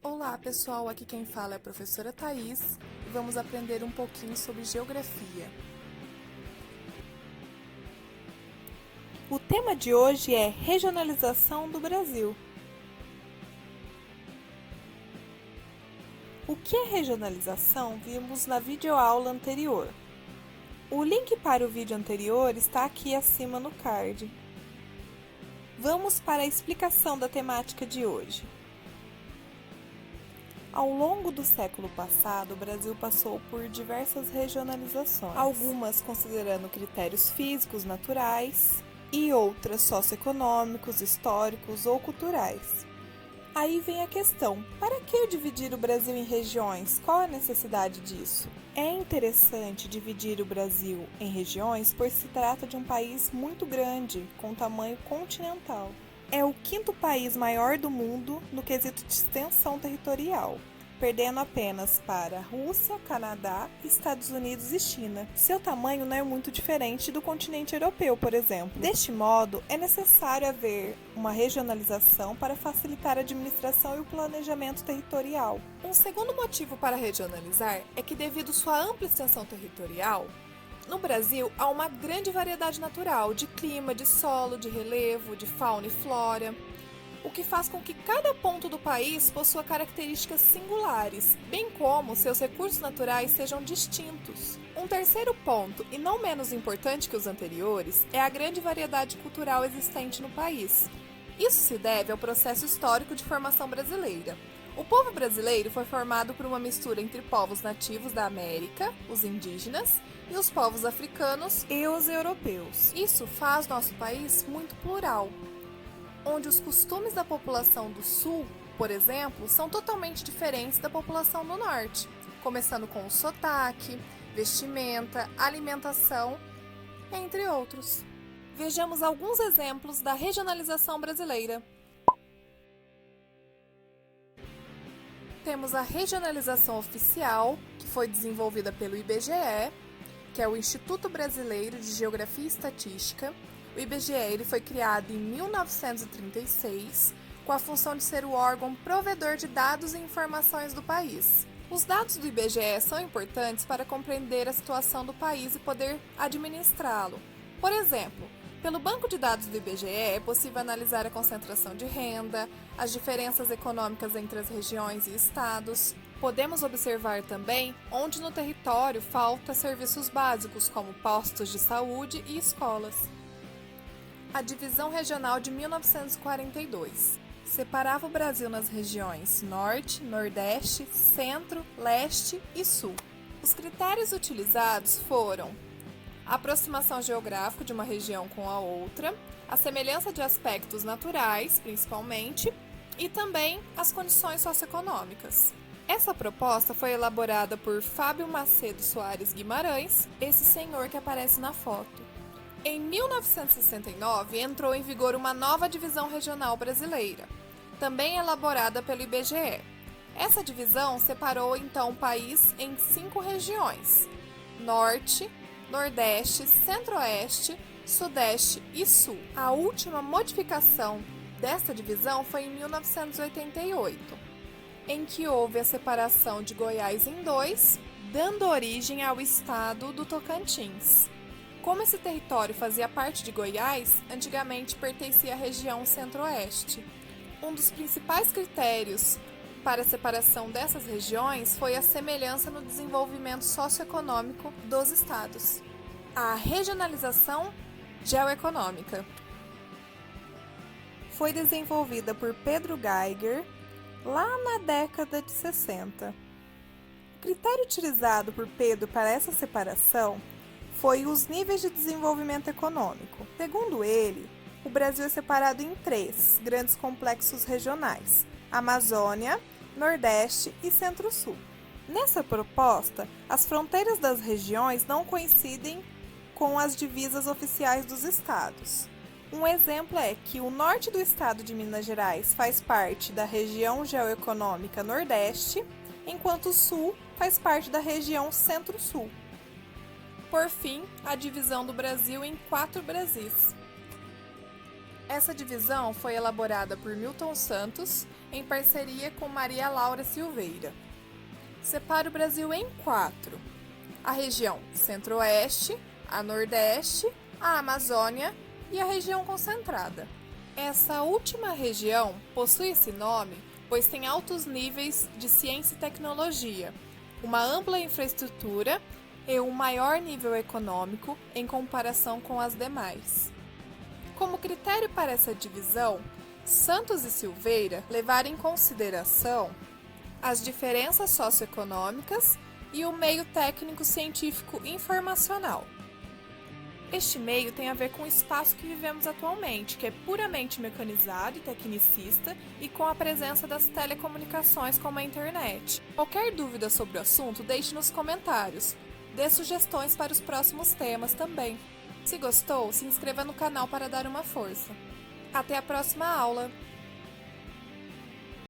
Olá pessoal, aqui quem fala é a professora Thaís e vamos aprender um pouquinho sobre geografia. O tema de hoje é regionalização do Brasil. O que é regionalização vimos na videoaula anterior. O link para o vídeo anterior está aqui acima no card. Vamos para a explicação da temática de hoje. Ao longo do século passado, o Brasil passou por diversas regionalizações, algumas considerando critérios físicos naturais e outras socioeconômicos, históricos ou culturais. Aí vem a questão: para que dividir o Brasil em regiões? Qual a necessidade disso? É interessante dividir o Brasil em regiões, pois se trata de um país muito grande, com tamanho continental. É o quinto país maior do mundo no quesito de extensão territorial, perdendo apenas para Rússia, Canadá, Estados Unidos e China. Seu tamanho não é muito diferente do continente europeu, por exemplo. Deste modo, é necessário haver uma regionalização para facilitar a administração e o planejamento territorial. Um segundo motivo para regionalizar é que, devido à sua ampla extensão territorial, no Brasil, há uma grande variedade natural de clima, de solo, de relevo, de fauna e flora, o que faz com que cada ponto do país possua características singulares, bem como seus recursos naturais sejam distintos. Um terceiro ponto, e não menos importante que os anteriores, é a grande variedade cultural existente no país. Isso se deve ao processo histórico de formação brasileira. O povo brasileiro foi formado por uma mistura entre povos nativos da América, os indígenas, e os povos africanos e os europeus. Isso faz nosso país muito plural, onde os costumes da população do sul, por exemplo, são totalmente diferentes da população do norte, começando com o sotaque, vestimenta, alimentação, entre outros. Vejamos alguns exemplos da regionalização brasileira. Temos a regionalização oficial, que foi desenvolvida pelo IBGE, que é o Instituto Brasileiro de Geografia e Estatística. O IBGE ele foi criado em 1936, com a função de ser o órgão provedor de dados e informações do país. Os dados do IBGE são importantes para compreender a situação do país e poder administrá-lo. Por exemplo, pelo banco de dados do IBGE é possível analisar a concentração de renda, as diferenças econômicas entre as regiões e estados. Podemos observar também onde no território falta serviços básicos, como postos de saúde e escolas. A divisão regional de 1942 separava o Brasil nas regiões Norte, Nordeste, Centro, Leste e Sul. Os critérios utilizados foram a aproximação geográfica de uma região com a outra, a semelhança de aspectos naturais, principalmente, e também as condições socioeconômicas. Essa proposta foi elaborada por Fábio Macedo Soares Guimarães, esse senhor que aparece na foto. Em 1969, entrou em vigor uma nova divisão regional brasileira, também elaborada pelo IBGE. Essa divisão separou então o país em 5 regiões: Norte, Nordeste, Centro-Oeste, Sudeste e Sul. A última modificação desta divisão foi em 1988, em que houve a separação de Goiás em 2, dando origem ao estado do Tocantins. Como esse território fazia parte de Goiás, antigamente pertencia à região Centro-Oeste. Um dos principais critérios para a separação dessas regiões foi a semelhança no desenvolvimento socioeconômico dos estados. A regionalização geoeconômica foi desenvolvida por Pedro Geiger lá na década de 60. O critério utilizado por Pedro para essa separação foi os níveis de desenvolvimento econômico. Segundo ele, o Brasil é separado em 3 grandes complexos regionais: Amazônia, Nordeste e Centro-Sul. Nessa proposta, as fronteiras das regiões não coincidem com as divisas oficiais dos estados. Um exemplo é que o norte do estado de Minas Gerais faz parte da região geoeconômica Nordeste, enquanto o sul faz parte da região Centro-Sul. Por fim, a divisão do Brasil em 4 Brasis. Essa divisão foi elaborada por Milton Santos em parceria com Maria Laura Silveira. Separa o Brasil em 4: a região Centro-Oeste, a Nordeste, a Amazônia e a região concentrada. Essa última região possui esse nome pois tem altos níveis de ciência e tecnologia, uma ampla infraestrutura e um maior nível econômico em comparação com as demais. Como critério para essa divisão, Santos e Silveira levaram em consideração as diferenças socioeconômicas e o meio técnico-científico informacional. Este meio tem a ver com o espaço que vivemos atualmente, que é puramente mecanizado e tecnicista, e com a presença das telecomunicações como a internet. Qualquer dúvida sobre o assunto, deixe nos comentários. Dê sugestões para os próximos temas também. Se gostou, se inscreva no canal para dar uma força. Até a próxima aula!